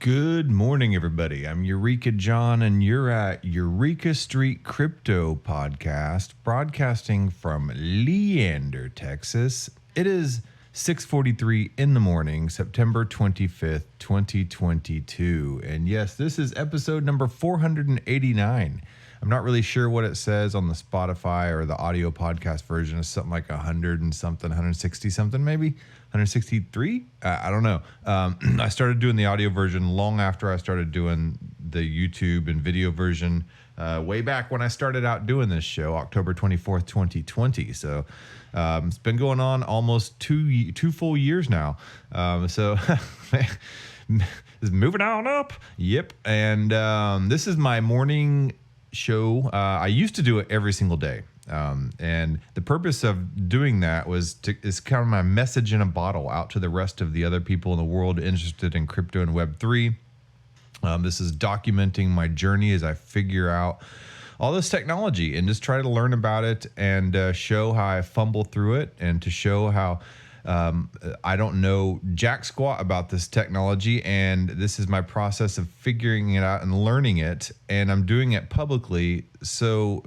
Good morning, everybody. I'm Eureka John, and you're at Eureka Street Crypto Podcast, broadcasting from Leander, Texas. It is 6:43 in the morning, September 25th, 2022. And yes, this is episode number 489. I'm not really sure what it says on the Spotify or the audio podcast version. It's something like 100 and something, 160 something maybe. 163? I don't know. I started doing the audio version long after I started doing the YouTube and video version way back when I started out doing this show, October 24th, 2020. So it's been going on almost two full years now. So it's moving on up. Yep. And this is my morning show. I used to do it every single day. And the purpose of doing that is kind of my message in a bottle out to the rest of the other people in the world interested in crypto and Web3. This is documenting my journey as I figure out all this technology and just try to learn about it and show how I fumble through it, and to show how I don't know jack squat about this technology, and this is my process of figuring it out and learning it, and I'm doing it publicly so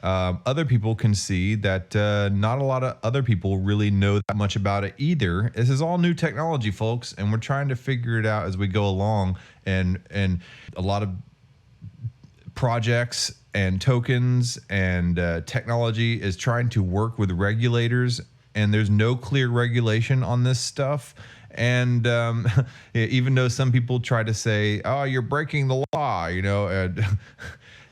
other people can see that not a lot of other people really know that much about it either. This is all new technology, folks, and we're trying to figure it out as we go along, and a lot of projects and tokens and technology is trying to work with regulators, and there's no clear regulation on this stuff. And even though some people try to say, oh, you're breaking the law,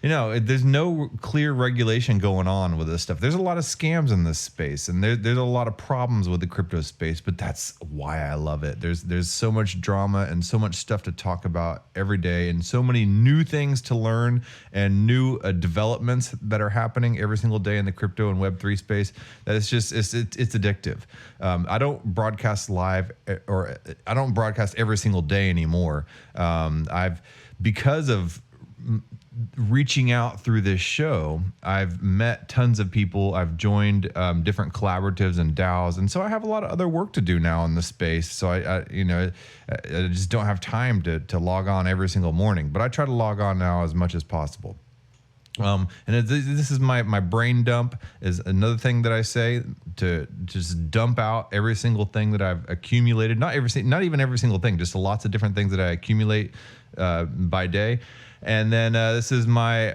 there's no clear regulation going on with this stuff. There's a lot of scams in this space, and there's a lot of problems with the crypto space, but that's why I love it. There's so much drama and so much stuff to talk about every day, and so many new things to learn and new developments that are happening every single day in the crypto and Web3 space, that it's addictive. I don't broadcast live, or I don't broadcast every single day anymore. Because of reaching out through this show, I've met tons of people. I've joined different collaboratives and DAOs, and so I have a lot of other work to do now in the space. So I just don't have time to log on every single morning. But I try to log on now as much as possible. And this is my brain dump, is another thing that I say, to just dump out every single thing that I've accumulated. Not even every single thing, just lots of different things that I accumulate by day. And then this is my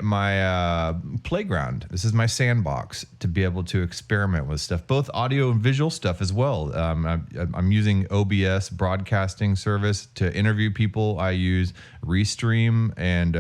playground. This is my sandbox to be able to experiment with stuff, both audio and visual stuff as well. I'm using OBS broadcasting service to interview people. I use Restream, and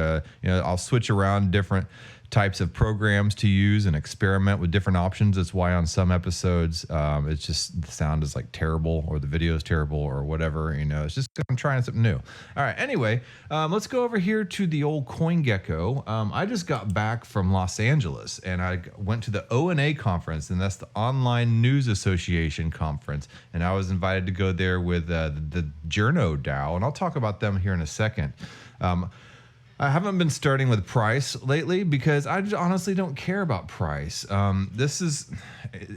I'll switch around different types of programs to use and experiment with different options. That's why on some episodes it's just the sound is like terrible, or the video is terrible, or whatever. It's just I'm trying something new. All right, anyway, let's go over here to the old CoinGecko. I just got back from Los Angeles, and I went to the Ona Conference, and that's the Online News Association conference, and I was invited to go there with the JournoDAO, and I'll talk about them here in a second. I haven't been starting with price lately because I just honestly don't care about price. This is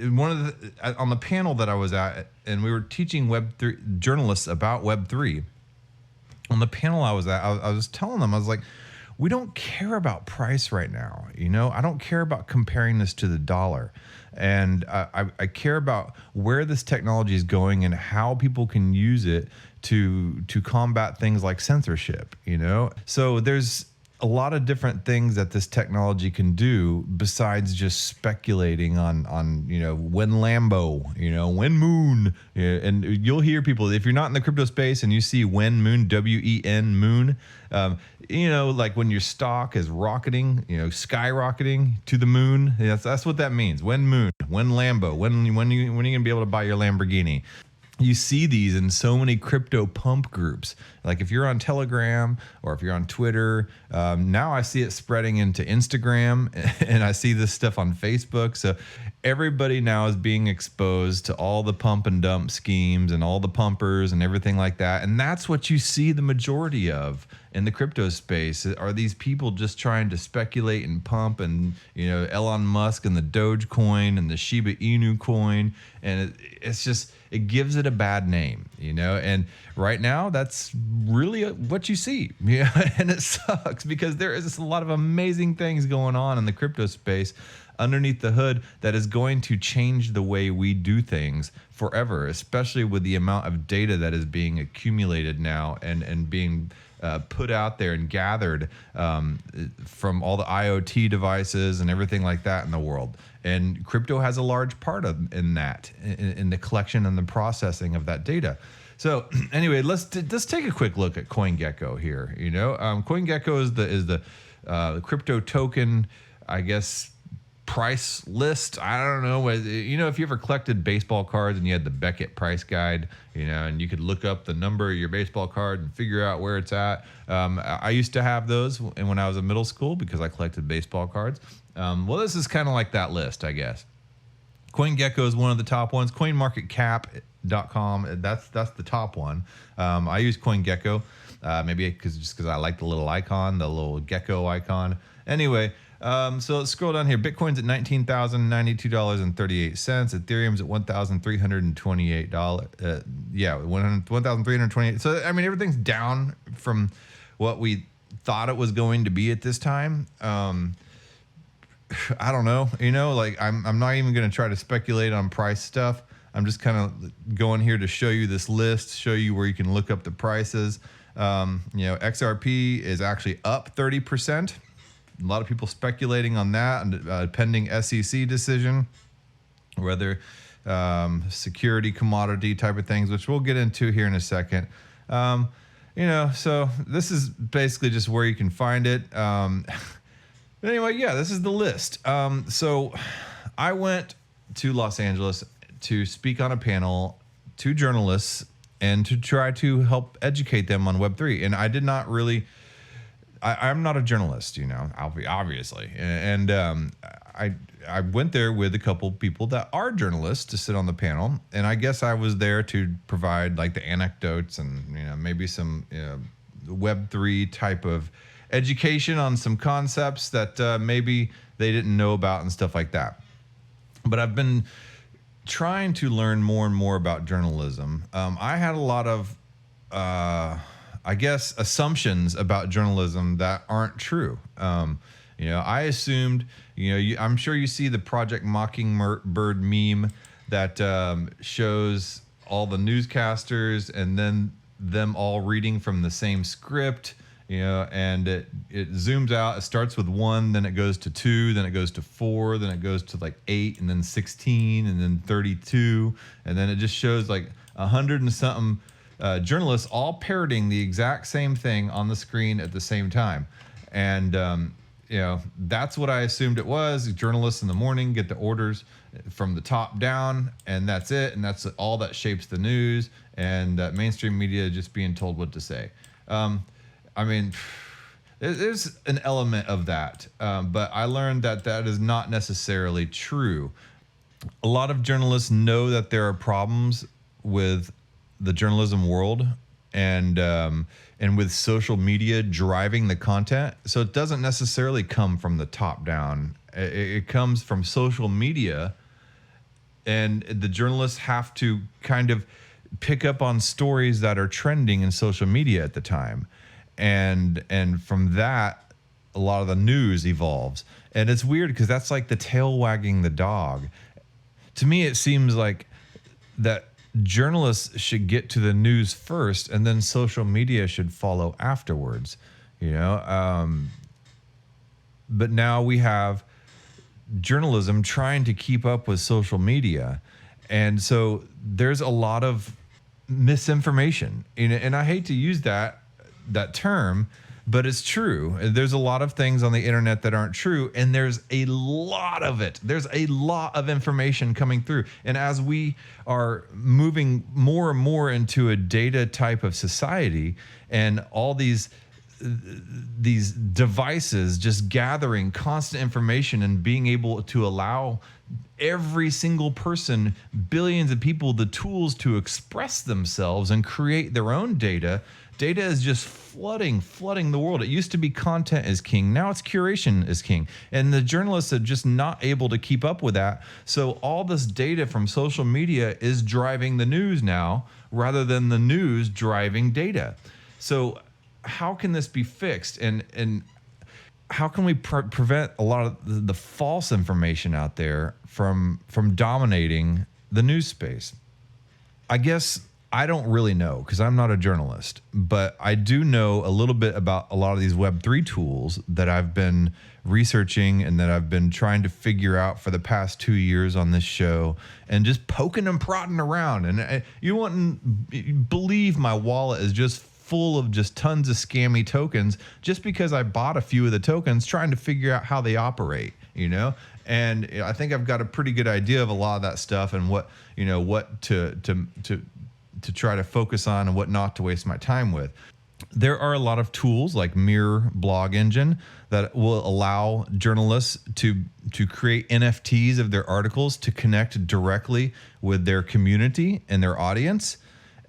one of on the panel that I was at, and we were teaching Web3 journalists about Web3. On the panel I was at, I was telling them, I was like, we don't care about price right now. I don't care about comparing this to the dollar. And I care about where this technology is going and how people can use it to combat things like censorship. So there's a lot of different things that this technology can do besides just speculating on when Lambo, when moon. Yeah, and you'll hear people, if you're not in the crypto space and you see when moon, WEN moon, like when your stock is rocketing, skyrocketing to the moon. That's what that means. When moon, when Lambo, when are you gonna be able to buy your Lamborghini? You see these in so many crypto pump groups. Like if you're on Telegram or if you're on Twitter, now I see it spreading into Instagram and I see this stuff on Facebook. So everybody now is being exposed to all the pump and dump schemes and all the pumpers and everything like that. And that's what you see the majority of in the crypto space are these people just trying to speculate and pump, and Elon Musk and the Dogecoin and the Shiba Inu coin, and it gives it a bad name, and right now that's really what you see. And it sucks because there is just a lot of amazing things going on in the crypto space underneath the hood that is going to change the way we do things forever, especially with the amount of data that is being accumulated now and being put out there and gathered from all the IoT devices and everything like that in the world. And crypto has a large part in that, in the collection and the processing of that data. So anyway, let's take a quick look at CoinGecko here. CoinGecko is the crypto token, I guess, price list. I don't know. If you ever collected baseball cards and you had the Beckett price guide, and you could look up the number of your baseball card and figure out where it's at. I used to have those when I was in middle school because I collected baseball cards. Well, this is kind of like that list, I guess. CoinGecko is one of the top ones. CoinMarketCap.com, that's the top one. I use CoinGecko, maybe because I like the little icon, the little gecko icon. Anyway, so let's scroll down here. Bitcoin's at $19,092.38. Ethereum's at $1,328. $1,328. So I mean, everything's down from what we thought it was going to be at this time. I don't know. I'm not even going to try to speculate on price stuff. I'm just kind of going here to show you this list, show you where you can look up the prices. XRP is actually up 30%. A lot of people speculating on that, and pending SEC decision, whether security, commodity type of things, which we'll get into here in a second. So this is basically just where you can find it. But anyway, yeah, this is the list. So I went to Los Angeles to speak on a panel to journalists and to try to help educate them on Web3. And I did not really... I'm not a journalist, obviously. And I went there with a couple people that are journalists to sit on the panel. And I guess I was there to provide like the anecdotes and, maybe some Web3 type of education on some concepts that maybe they didn't know about and stuff like that. But I've been trying to learn more and more about journalism. I had a lot of... I guess assumptions about journalism that aren't true. I assumed, I'm sure you see the Project Mockingbird meme that shows all the newscasters and then them all reading from the same script, and it zooms out. It starts with 1, then it goes to 2, then it goes to 4, then it goes to like 8, and then 16, and then 32, and then it just shows like 100 and something journalists all parroting the exact same thing on the screen at the same time. And, that's what I assumed it was. Journalists in the morning get the orders from the top down, and that's it. And that's all that shapes the news, and mainstream media just being told what to say. There's an element of that, but I learned that is not necessarily true. A lot of journalists know that there are problems with the journalism world and with social media driving the content. So it doesn't necessarily come from the top down. It comes from social media, and the journalists have to kind of pick up on stories that are trending in social media at the time. And from that, a lot of the news evolves. And it's weird because that's like the tail wagging the dog. To me, it seems like that journalists should get to the news first, and then social media should follow afterwards. but now we have journalism trying to keep up with social media. And so there's a lot of misinformation. And I hate to use that term, but it's true. There's a lot of things on the internet that aren't true, and there's a lot of it. There's a lot of information coming through. And as we are moving more and more into a data type of society, and all these devices just gathering constant information and being able to allow every single person, billions of people, the tools to express themselves and create their own data. Data is just flooding the world. It used to be content is king. Now it's curation is king. And the journalists are just not able to keep up with that. So all this data from social media is driving the news now, rather than the news driving data. So how can this be fixed? And how can we prevent a lot of the false information out there from dominating the news space? I guess I don't really know, because I'm not a journalist, but I do know a little bit about a lot of these Web3 tools that I've been researching and that I've been trying to figure out for the past 2 years on this show, and just poking and prodding around. And you wouldn't believe my wallet is just full of just tons of scammy tokens, just because I bought a few of the tokens trying to figure out how they operate, And I think I've got a pretty good idea of a lot of that stuff, and what to try to focus on and what not to waste my time with. There are a lot of tools like Mirror Blog Engine that will allow journalists to create NFTs of their articles to connect directly with their community and their audience.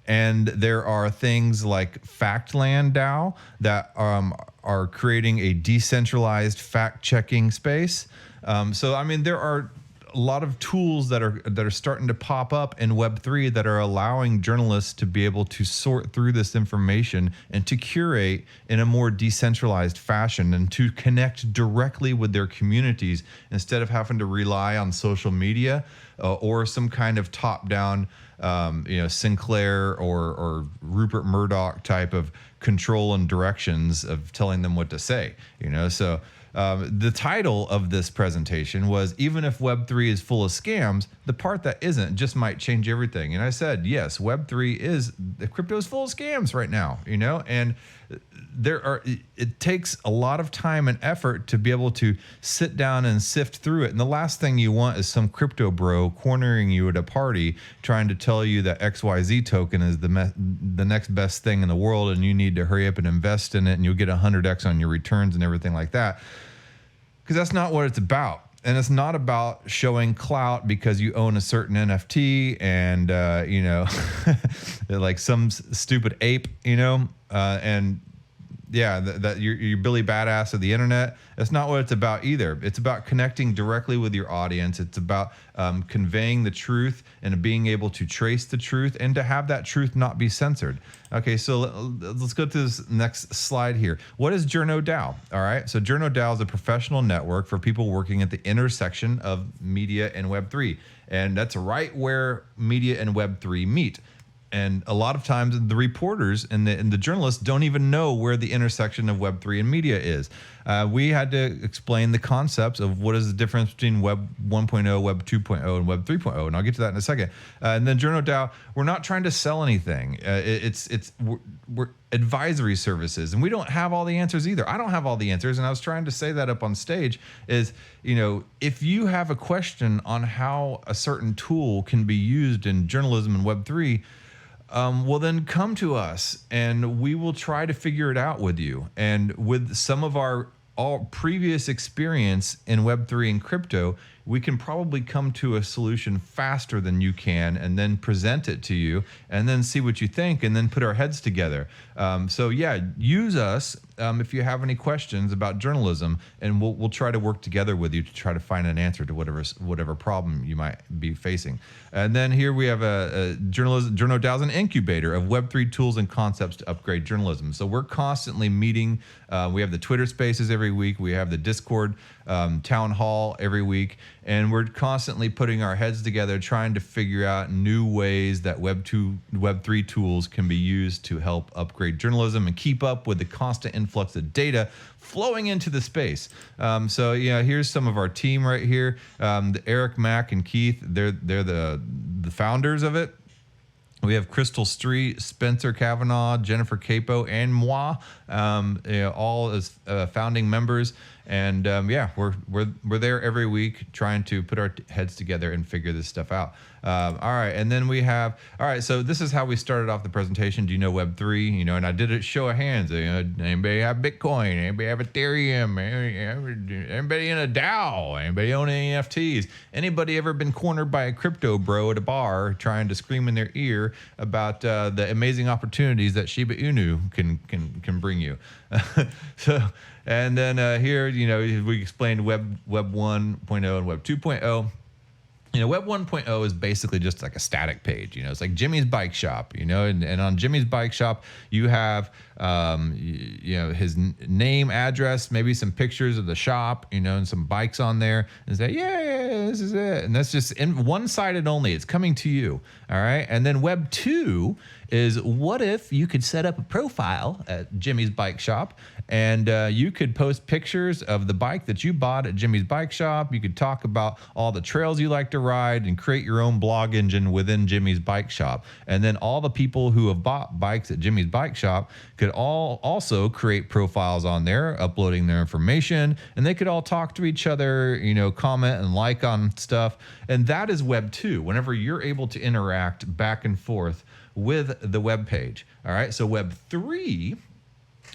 And there are things like FactlandDAO that are creating a decentralized fact-checking space. So, I mean, there are a lot of tools that are starting to pop up in Web3 that are allowing journalists to be able to sort through this information and to curate in a more decentralized fashion, and to connect directly with their communities instead of having to rely on social media or some kind of top-down Sinclair or Rupert Murdoch type of control and directions of telling them what to say, So the title of this presentation was, even if Web3 is full of scams, the part that isn't just might change everything. And I said, yes, Web3 the crypto is full of scams right now, and it takes a lot of time and effort to be able to sit down and sift through it. And the last thing you want is some crypto bro cornering you at a party trying to tell you that XYZ token is the next best thing in the world, and you need to hurry up and invest in it, and you'll get 100x on your returns and everything like that. Because that's not what it's about. And it's not about showing clout because you own a certain NFT and, like some stupid ape, and yeah, that you're Billy Badass of the internet. That's not what it's about either. It's about connecting directly with your audience. It's about conveying the truth and being able to trace the truth, and to have that truth not be censored. Okay, so let's go to this next slide here. What is JournoDAO? All right, so JournoDAO is a professional network for people working at the intersection of media and Web3. And that's right where media and Web3 meet. And a lot of times the reporters and the journalists don't even know where the intersection of Web3 and media is. We had to explain the concepts of what is the difference between Web 1.0, Web 2.0, and Web 3.0, and I'll get to that in a second. And then JournoDAO, we're not trying to sell anything. We're advisory services, and we don't have all the answers either. I don't have all the answers, and I was trying to say that up on stage is, if you have a question on how a certain tool can be used in journalism and Web3, well, then come to us and we will try to figure it out with you. And with some of our previous experience in Web3 and crypto, we can probably come to a solution faster than you can, and then present it to you, and then see what you think, and then put our heads together. So yeah, use us if you have any questions about journalism, and we'll try to work together with you to try to find an answer to whatever problem you might be facing. And then here we have a JournoDAO is an incubator of Web3 tools and concepts to upgrade journalism. So we're constantly meeting. We have the Twitter Spaces every week. We have the Discord town hall every week, and we're constantly putting our heads together trying to figure out new ways that Web3 tools can be used to help upgrade journalism and keep up with the constant influx of data flowing into the space. So yeah, here's some of our team right here. Eric, Mack, and Keith, they're the founders of it. We have Crystal Street, Spencer Kavanaugh, Jennifer Capo, and moi, all as founding members. And yeah, we're there every week trying to put our heads together and figure this stuff out. All right, and then we have, all right, so this is how we started off the presentation. Do you know Web3? You know, and I did it show of hands. You know, anybody have Bitcoin? Anybody have Ethereum? Anybody in a DAO? Anybody own any NFTs? Anybody ever been cornered by a crypto bro at a bar trying to scream in their ear about the amazing opportunities that Shiba Inu can bring you? So, and then here, you know, we explained Web 1.0 and Web 2.0. You know, Web 1.0 is basically just like a static page. You know, it's like Jimmy's Bike Shop, you know, and on Jimmy's Bike Shop, you have, you know, his name, address, maybe some pictures of the shop, you know, and some bikes on there, and say, yeah, this is it. And that's just one-sided only. It's coming to you. All right. And then Web 2 is, what if you could set up a profile at Jimmy's Bike Shop, and you could post pictures of the bike that you bought at Jimmy's Bike Shop. You could talk about all the trails you like to ride and create your own blog engine within Jimmy's Bike Shop. And then all the people who have bought bikes at Jimmy's Bike Shop could all also create profiles on there, uploading their information, and they could all talk to each other, you know, comment and like on stuff. And that is Web 2, whenever you're able to interact back and forth with the web page. All right, so Web 3,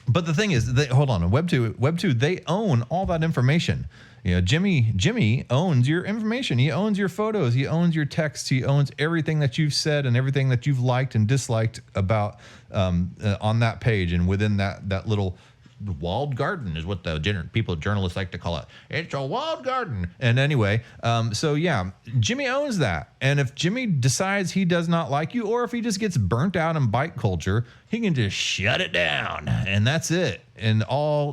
but the thing is, hold on, Web 2, they own all that information. You know, Jimmy owns your information. He owns your photos. He owns your texts. He owns everything that you've said and everything that you've liked and disliked about on that page and within that little walled garden is what the journalists like to call it. It's a walled garden. And anyway, so yeah, Jimmy owns that. And if Jimmy decides he does not like you, or if he just gets burnt out in bike culture, he can just shut it down, and that's it. And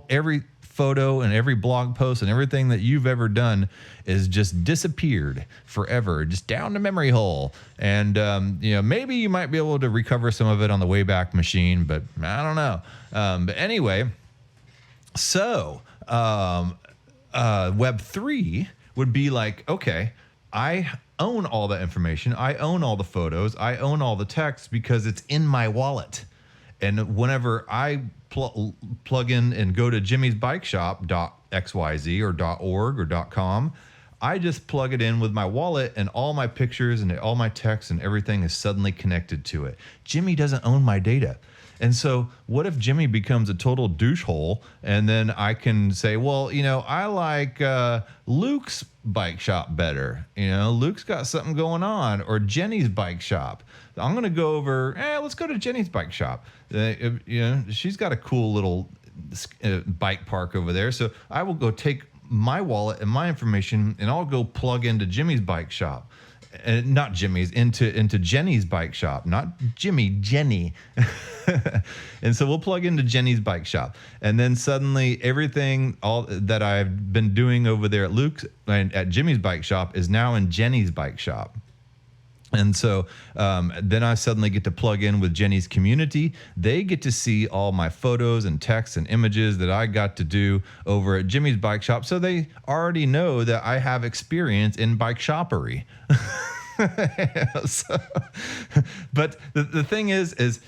every photo and every blog post and everything that you've ever done is just disappeared forever, just down the memory hole. And you know, maybe you might be able to recover some of it on the Wayback Machine, but I don't know. But anyway, so Web 3 would be like, okay, I own all that information. I own all the photos. I own all the text because it's in my wallet. And whenever I plug in and go to Jimmy's Bike Shop.xyz or .org or .com, I just plug it in with my wallet, and all my pictures and all my text and everything is suddenly connected to it. Jimmy doesn't own my data. And so what if Jimmy becomes a total douche hole, and then I can say, well, you know, I like Luke's bike shop better. You know, Luke's got something going on, or Jenny's bike shop. I'm going to go over, let's go to Jenny's bike shop. You know, she's got a cool little bike park over there. So I will go take my wallet and my information, and I'll go plug into Jimmy's bike shop. And not Jimmy's, into Jenny's bike shop, not Jimmy, Jenny. And so we'll plug into Jenny's bike shop, and then suddenly everything all that I've been doing over there at Luke's and at Jimmy's bike shop is now in Jenny's bike shop. And so then I suddenly get to plug in with Jenny's community. They get to see all my photos and texts and images that I got to do over at Jimmy's bike shop. So they already know that I have experience in bike shoppery. So, but the thing is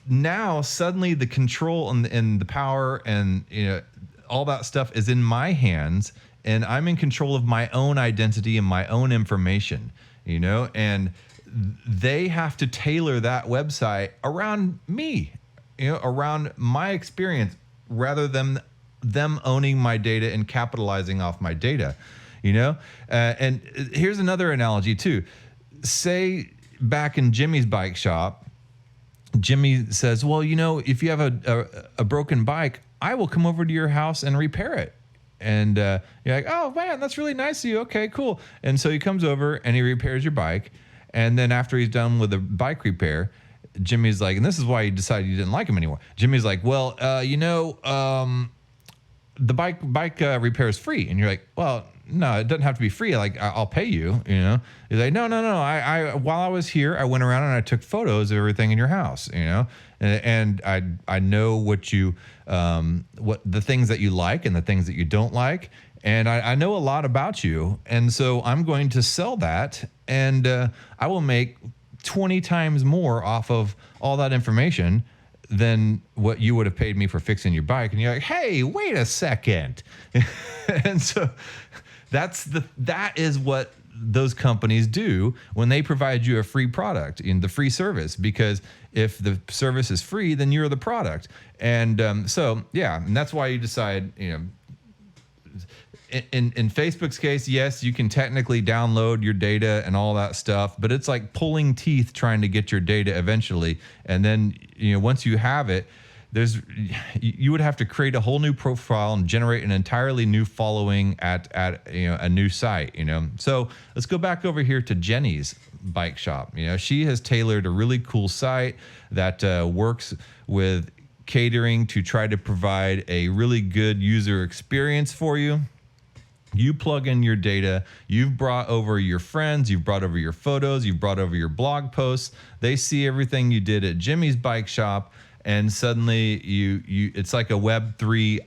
now suddenly the control and the power and, you know, all that stuff is in my hands, and I'm in control of my own identity and my own information. You know, and they have to tailor that website around me, you know, around my experience, rather than them owning my data and capitalizing off my data, you know. And here's another analogy too. Say back in Jimmy's bike shop, Jimmy says, well, you know, if you have a broken bike, I will come over to your house and repair it. And you're like, oh man, that's really nice of you. Okay, cool. And so he comes over and he repairs your bike. And then after he's done with the bike repair, Jimmy's like, and this is why you decided you didn't like him anymore. Jimmy's like, well, you know, the bike repair is free. And you're like, well, no, it doesn't have to be free. Like, I'll pay you, you know? He's like, no. I while I was here, I went around and I took photos of everything in your house, you know? And I know what the things that you like and the things that you don't like. And I know a lot about you. And so I'm going to sell that, and I will make 20 times more off of all that information than what you would have paid me for fixing your bike. And you're like, hey, wait a second. And so that is what those companies do when they provide you a free product in the free service, because if the service is free, then you're the product. And so, yeah, and that's why you decide, you know, in Facebook's case, yes, you can technically download your data and all that stuff, but it's like pulling teeth trying to get your data eventually. And then, you know, once you have it, you would have to create a whole new profile and generate an entirely new following at you know, a new site, you know. So let's go back over here to Jenny's bike shop. You know, she has tailored a really cool site that works with catering to try to provide a really good user experience for you. You plug in your data, you've brought over your friends, you've brought over your photos, you've brought over your blog posts. They see everything you did at Jimmy's bike shop, and suddenly it's like a Web3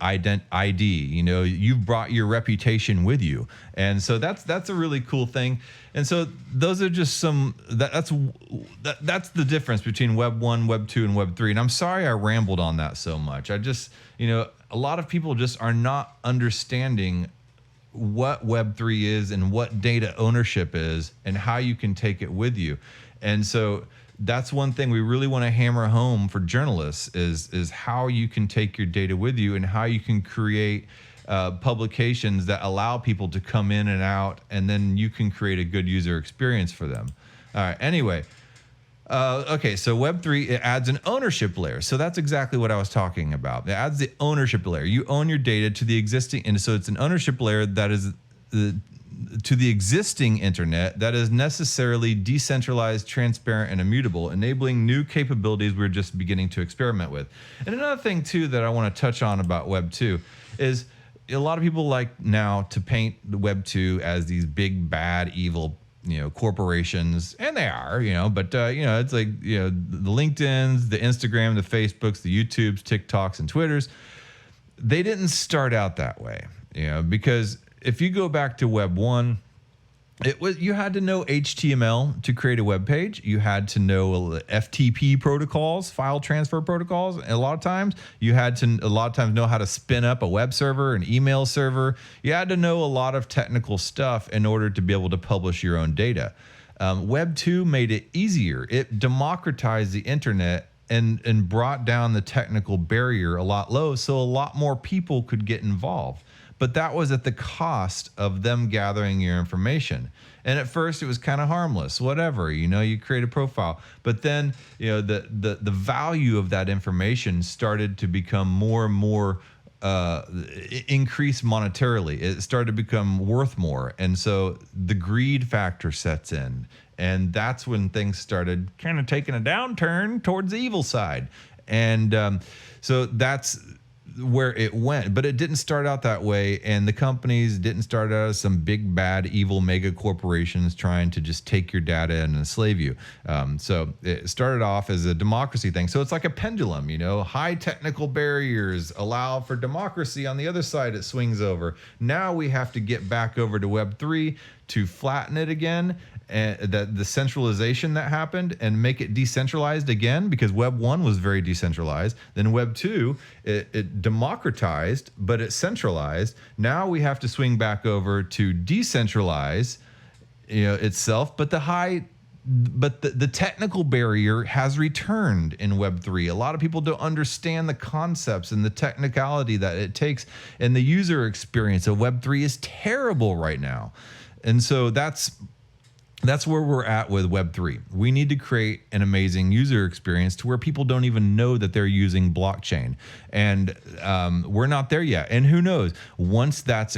ID. You know, you've brought your reputation with you. And so that's a really cool thing. And so those are just that's the difference between Web 1, Web 2, and Web 3. And I'm sorry I rambled on that so much. I just, you know, a lot of people just are not understanding what Web3 is and what data ownership is and how you can take it with you. And so that's one thing we really want to hammer home for journalists is how you can take your data with you and how you can create publications that allow people to come in and out, and then you can create a good user experience for them. All right, anyway. Okay, so Web3, it adds an ownership layer. So that's exactly what I was talking about. It adds the ownership layer. You own your data to the existing, and so it's an ownership layer that is to the existing internet that is necessarily decentralized, transparent, and immutable, enabling new capabilities we're just beginning to experiment with. And another thing, too, that I want to touch on about Web 2 is a lot of people like now to paint the Web 2 as these big, bad, evil, you know, corporations, and they are, you know, but you know, it's like, you know, the LinkedIns, the Instagram, the Facebooks, the YouTubes, TikToks, and Twitters. They didn't start out that way, you know, because if you go back to Web 1, you had to know HTML to create a web page. You had to know FTP protocols, file transfer protocols. And a lot of times know how to spin up a web server, an email server. You had to know a lot of technical stuff in order to be able to publish your own data. Web 2 made it easier. It democratized the internet and brought down the technical barrier a lot low, so a lot more people could get involved. But that was at the cost of them gathering your information. And at first it was kind of harmless, whatever, you know, you create a profile. But then, you know, the value of that information started to become more and more increased monetarily. It started to become worth more. And so the greed factor sets in. And that's when things started kind of taking a downturn towards the evil side. And so that's where it went, but it didn't start out that way, and the companies didn't start out as some big bad evil mega corporations trying to just take your data and enslave you. So it started off as a democracy thing. So it's like a pendulum, you know, high technical barriers allow for democracy. On the other side, it swings over. Now we have to get back over to Web3 to flatten it again, and the centralization that happened, and make it decentralized again, because Web 1 was very decentralized. Then Web 2, it democratized, but it centralized. Now we have to swing back over to decentralize, you know, itself, but the technical barrier has returned in Web 3. A lot of people don't understand the concepts and the technicality that it takes, and the user experience of Web 3 is terrible right now. And so that's where we're at with Web3. We need to create an amazing user experience to where people don't even know that they're using blockchain. And we're not there yet. And who knows, once that's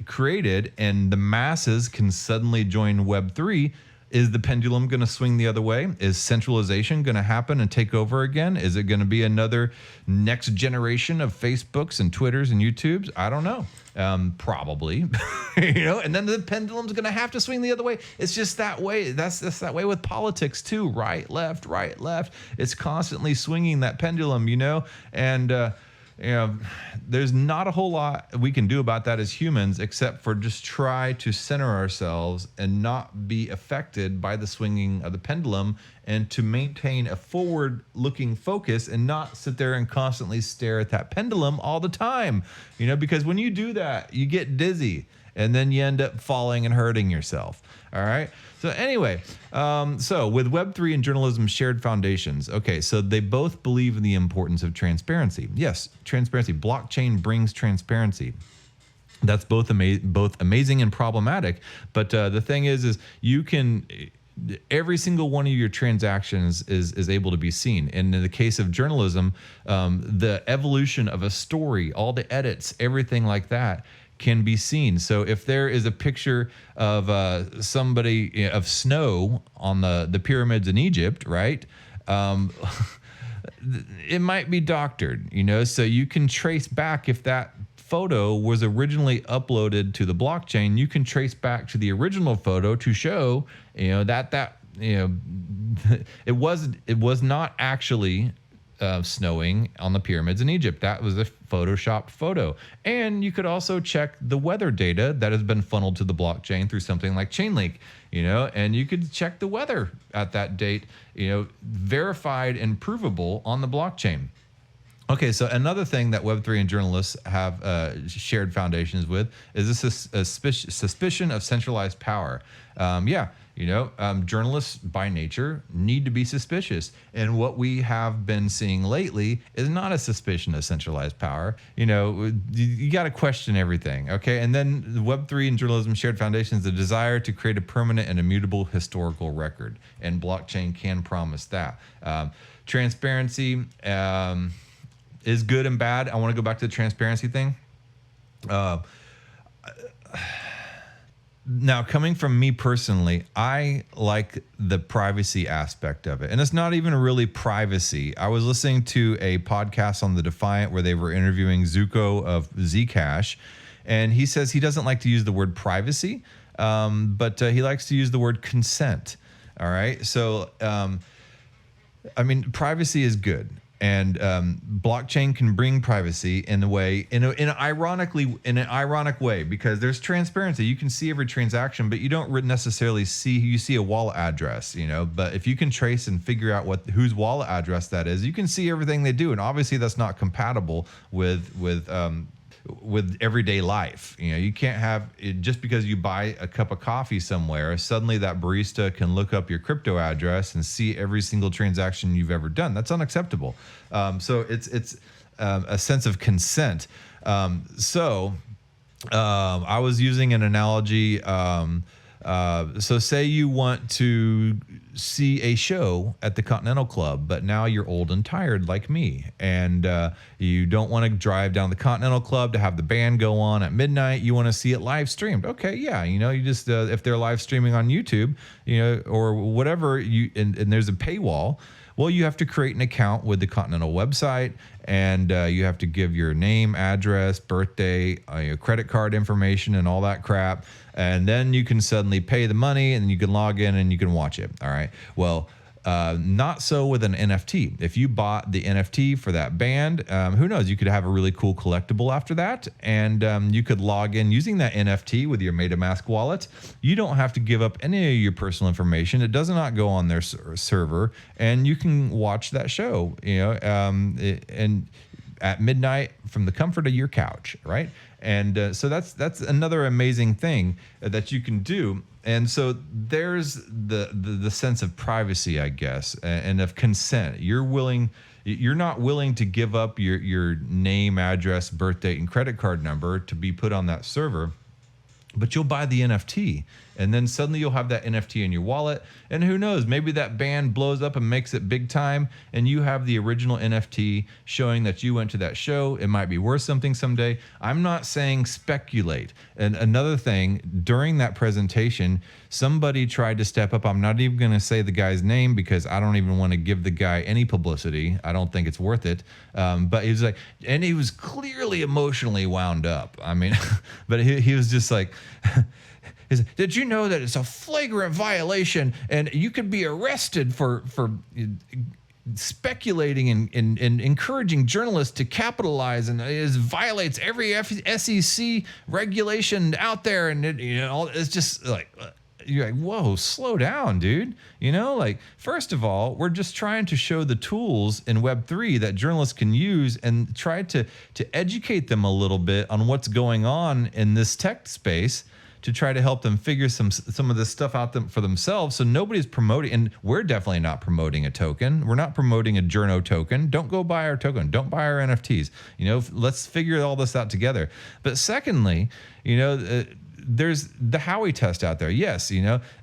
created and the masses can suddenly join Web3, Is the pendulum going to swing the other way? Is centralization going to happen and take over again? Is it going to be another next generation of Facebooks and Twitters and YouTubes? I don't know. Probably, and then the pendulum's going to have to swing the other way. It's just that way. That's that way with politics too. Right, left, right, left. It's constantly swinging that pendulum, and there's not a whole lot we can do about that as humans, except for just try to center ourselves and not be affected by the swinging of the pendulum, and to maintain a forward-looking focus and not sit there and constantly stare at that pendulum all the time. Because when you do that, you get dizzy, and then you end up falling and hurting yourself. All right. So anyway, so with Web3 and journalism shared foundations. Okay, so they both believe in the importance of transparency. Yes, transparency. Blockchain brings transparency. That's both amazing and problematic. But the thing is you can. Every single one of your transactions is able to be seen. And in the case of journalism, the evolution of a story, all the edits, everything like that can be seen. So if there is a picture of somebody of snow on the pyramids in Egypt, right? It might be doctored, so you can trace back if that photo was originally uploaded to the blockchain. You can trace back to the original photo to show, that it was not actually snowing on the pyramids in Egypt. That was a photoshopped photo. And you could also check the weather data that has been funneled to the blockchain through something like Chainlink, and you could check the weather at that date, verified and provable on the blockchain. Okay, so another thing that Web3 and journalists have shared foundations with is this suspicion of centralized power. Journalists by nature need to be suspicious. And what we have been seeing lately is not a suspicion of centralized power. You got to question everything, okay? And then Web3 and journalism shared foundations, the desire to create a permanent and immutable historical record. And blockchain can promise that. Transparency is good and bad. I want to go back to the transparency thing. Now, coming from me personally, I like the privacy aspect of it. And it's not even really privacy. I was listening to a podcast on the Defiant where they were interviewing Zuko of Zcash, and he says he doesn't like to use the word privacy, but he likes to use the word consent. All right. So, privacy is good. And blockchain can bring privacy in an ironic way, because there's transparency. You can see every transaction, but you don't necessarily see. You see a wallet address, But if you can trace and figure out whose wallet address that is, you can see everything they do. And obviously, that's not compatible with everyday life. You can't have it just because you buy a cup of coffee somewhere, suddenly that barista can look up your crypto address and see every single transaction you've ever done. That's unacceptable. So it's a sense of consent. I was using an analogy. So say you want to see a show at the Continental Club, but now you're old and tired like me, and you don't want to drive down the Continental Club to have the band go on at midnight. You want to see it live streamed. Okay, yeah, you just if they're live streaming on YouTube, or whatever, and there's a paywall. Well, you have to create an account with the Continental website, and you have to give your name, address, birthday, your credit card information, and all that crap. And then you can suddenly pay the money, and you can log in and you can watch it. All right. Well, not so with an NFT. If you bought the NFT for that band, who knows? You could have a really cool collectible after that, and you could log in using that NFT with your MetaMask wallet. You don't have to give up any of your personal information. It does not go on their server, and you can watch that show. And at midnight from the comfort of your couch, right? And so that's another amazing thing that you can do. And so there's the sense of privacy, I guess, and of consent. You're not willing to give up your name, address, birth date, and credit card number to be put on that server, but you'll buy the NFT And then suddenly you'll have that NFT in your wallet. And who knows, maybe that band blows up and makes it big time, and you have the original NFT showing that you went to that show. It might be worth something someday. I'm not saying speculate. And another thing, during that presentation, somebody tried to step up. I'm not even going to say the guy's name because I don't even want to give the guy any publicity. I don't think it's worth it. But he was like, and he was clearly emotionally wound up. I mean, but he was just like, did you know that it's a flagrant violation and you could be arrested for speculating and encouraging journalists to capitalize, and it violates every SEC regulation out there, and it's just like, you're like, whoa, slow down, dude. Like, first of all, we're just trying to show the tools in Web3 that journalists can use and try to educate them a little bit on what's going on in this tech space, to try to help them figure some of this stuff out for themselves. So nobody's promoting, and we're definitely not promoting a token. We're not promoting a Journo token. Don't go buy our token. Don't buy our NFTs. Let's figure all this out together. But secondly, there's the Howey test out there. Yes,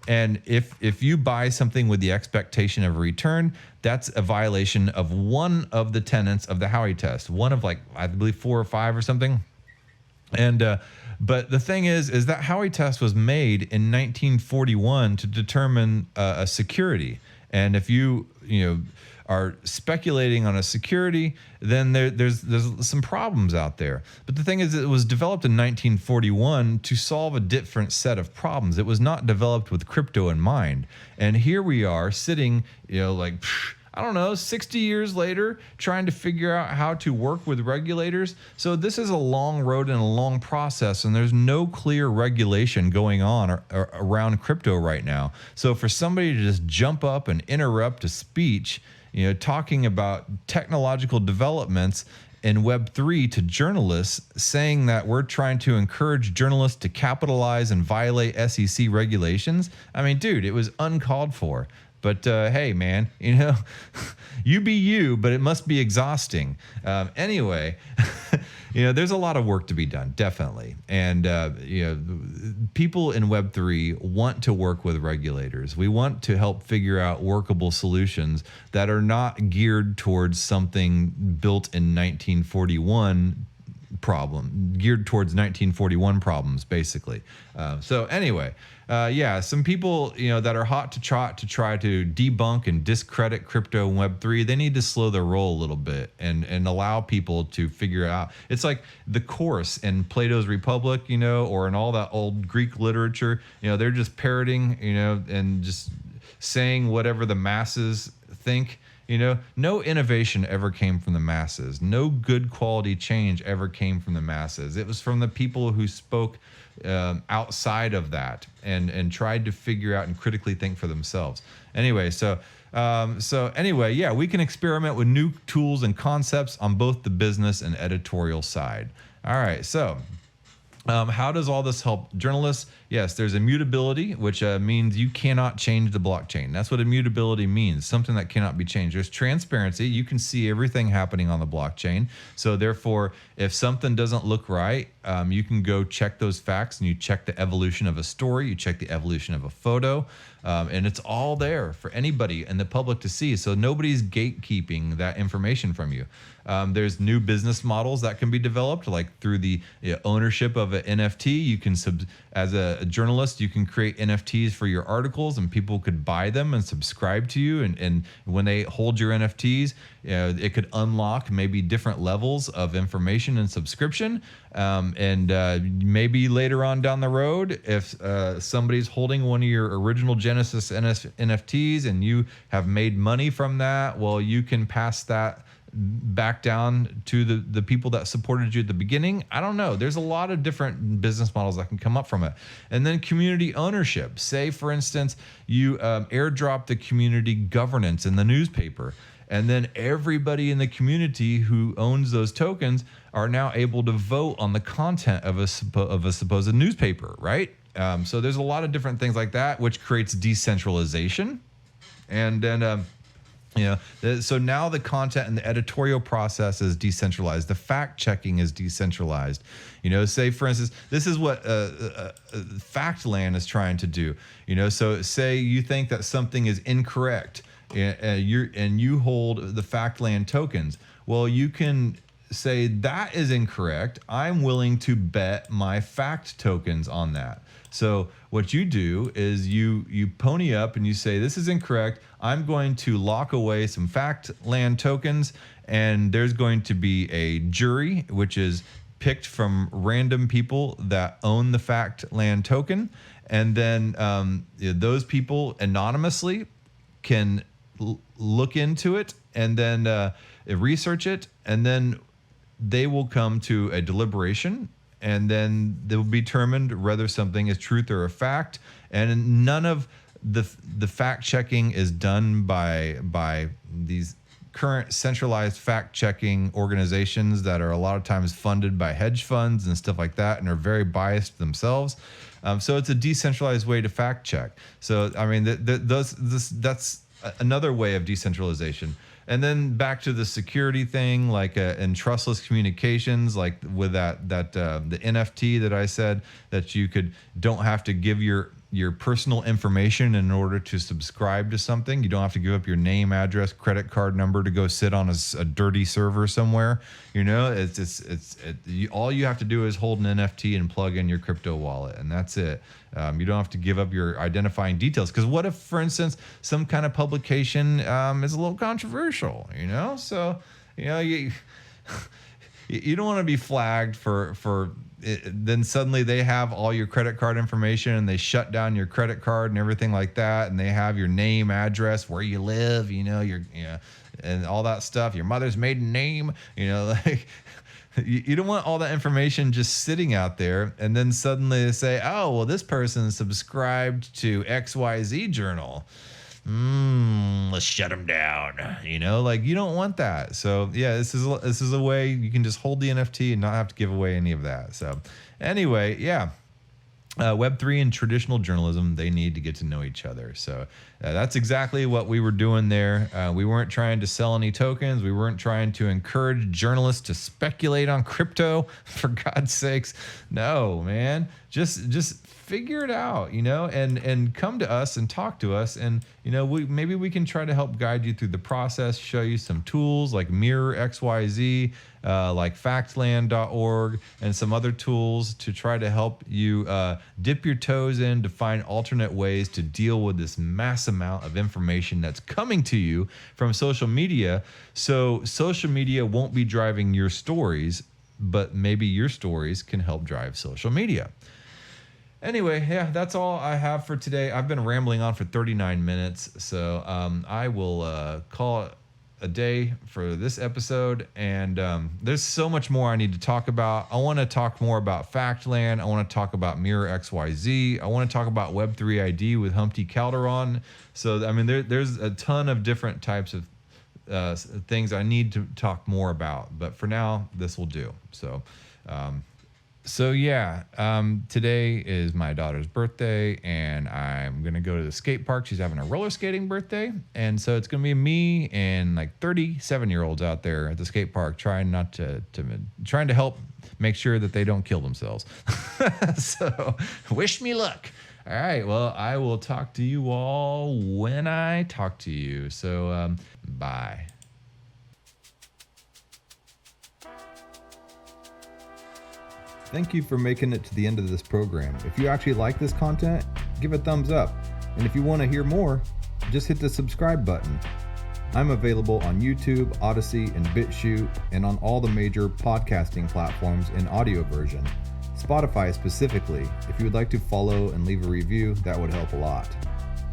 and if you buy something with the expectation of a return, that's a violation of one of the tenets of the Howey test. One of, like, I believe 4 or 5 or something. And but the thing is that Howey test was made in 1941 to determine a security. And if you are speculating on a security, then there's some problems out there. But the thing is, it was developed in 1941 to solve a different set of problems. It was not developed with crypto in mind. And here we are sitting, like, I don't know, 60 years later, trying to figure out how to work with regulators. So this is a long road and a long process, and there's no clear regulation going on around crypto right now. So for somebody to just jump up and interrupt a speech, talking about technological developments in Web3 to journalists, saying that we're trying to encourage journalists to capitalize and violate SEC regulations, I mean, dude, it was uncalled for. But hey, man, you be you, but it must be exhausting. Anyway, there's a lot of work to be done, definitely. And people in Web3 want to work with regulators. We want to help figure out workable solutions that are not geared towards something built in 1941 geared towards 1941 problems, basically. So anyway, some people that are hot to trot to try to debunk and discredit crypto and Web3, they need to slow their roll a little bit and allow people to figure out. It's like the course in Plato's Republic, or in all that old Greek literature. They're just parroting, and just saying whatever the masses think. No innovation ever came from the masses. No good quality change ever came from the masses. It was from the people who spoke outside of that and tried to figure out and critically think for themselves. Anyway, so we can experiment with new tools and concepts on both the business and editorial side. All right, so how does all this help journalists? Yes, there's immutability, which means you cannot change the blockchain. That's what immutability means, something that cannot be changed. There's transparency. You can see everything happening on the blockchain. So therefore, if something doesn't look right, you can go check those facts, and you check the evolution of a story, you check the evolution of a photo, and it's all there for anybody in the public to see. So nobody's gatekeeping that information from you. There's new business models that can be developed, like through the ownership of an NFT. You can, as a journalist, you can create NFTs for your articles, and people could buy them and subscribe to you. And when they hold your NFTs, it could unlock maybe different levels of information and subscription. Maybe later on down the road, if somebody's holding one of your original Genesis NFTs and you have made money from that, well, you can pass that back down to the people that supported you at the beginning. I don't know. There's a lot of different business models that can come up from it. And then community ownership. Say, for instance, you airdrop the community governance in the newspaper, and then everybody in the community who owns those tokens are now able to vote on the content of a supposed newspaper, right? So there's a lot of different things like that, which creates decentralization. And then So now the content and the editorial process is decentralized. The fact checking is decentralized. Say for instance, this is what Factland is trying to do. So say you think that something is incorrect, and you hold the Factland tokens. Well, you can say that is incorrect. I'm willing to bet my fact tokens on that. So what you do is you pony up and you say, this is incorrect. I'm going to lock away some Factland tokens, and there's going to be a jury, which is picked from random people that own the Factland token. And then those people anonymously can look into it and then research it. And then they will come to a deliberation, and then they will be determined whether something is truth or a fact. And none of the fact checking is done by these current centralized fact checking organizations that are a lot of times funded by hedge funds and stuff like that, and are very biased themselves. So it's a decentralized way to fact check. So I mean, that's another way of decentralization. And then back to the security thing, like in trustless communications, like with the NFT that I said, that you don't have to give your personal information in order to subscribe to something. You don't have to give up your name, address, credit card number to go sit on a dirty server somewhere. All you have to do is hold an NFT and plug in your crypto wallet, and that's it. You don't have to give up your identifying details. Because what if, for instance, some kind of publication is a little controversial? So you don't want to be flagged for it. Then suddenly they have all your credit card information, and they shut down your credit card and everything like that, and they have your name, address, where you live, and all that stuff, your mother's maiden name, like. You don't want all that information just sitting out there, and then suddenly they say, oh, well, this person subscribed to XYZ journal. Let's shut them down. You don't want that. So yeah, this is a way you can just hold the NFT and not have to give away any of that. So anyway, yeah. Web3 and traditional journalism, they need to get to know each other. So that's exactly what we were doing there. We weren't trying to sell any tokens. We weren't trying to encourage journalists to speculate on crypto, for God's sakes. No, man. Just figure it out, and come to us and talk to us. And, maybe we can try to help guide you through the process, show you some tools like Mirror XYZ, like factland.org, and some other tools to try to help you dip your toes in to find alternate ways to deal with this mass amount of information that's coming to you from social media. So social media won't be driving your stories, but maybe your stories can help drive social media. Anyway, yeah, that's all I have for today. I've been rambling on for 39 minutes, so I will call it a day for this episode. And there's so much more I need to talk about. I want to talk more about Factland. I want to talk about Mirror XYZ. I want to talk about Web3 ID with Humpty Calderon. So, I mean, there's a ton of different types of things I need to talk more about. But for now, this will do. So yeah, today is my daughter's birthday, and I'm going to go to the skate park. She's having a roller skating birthday, and so it's going to be me and like 37-year-olds out there at the skate park trying to help make sure that they don't kill themselves. So wish me luck. All right, well, I will talk to you all when I talk to you. So bye. Thank you for making it to the end of this program. If you actually like this content, give a thumbs up. And if you want to hear more, just hit the subscribe button. I'm available on YouTube, Odyssey, and BitChute, and on all the major podcasting platforms in audio version. Spotify specifically. If you would like to follow and leave a review, that would help a lot.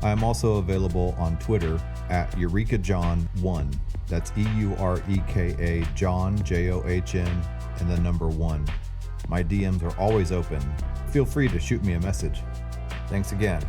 I am also available on Twitter at EurekaJohn1. That's EUREKA John, JOHN, and the number 1. My DMs are always open. Feel free to shoot me a message. Thanks again.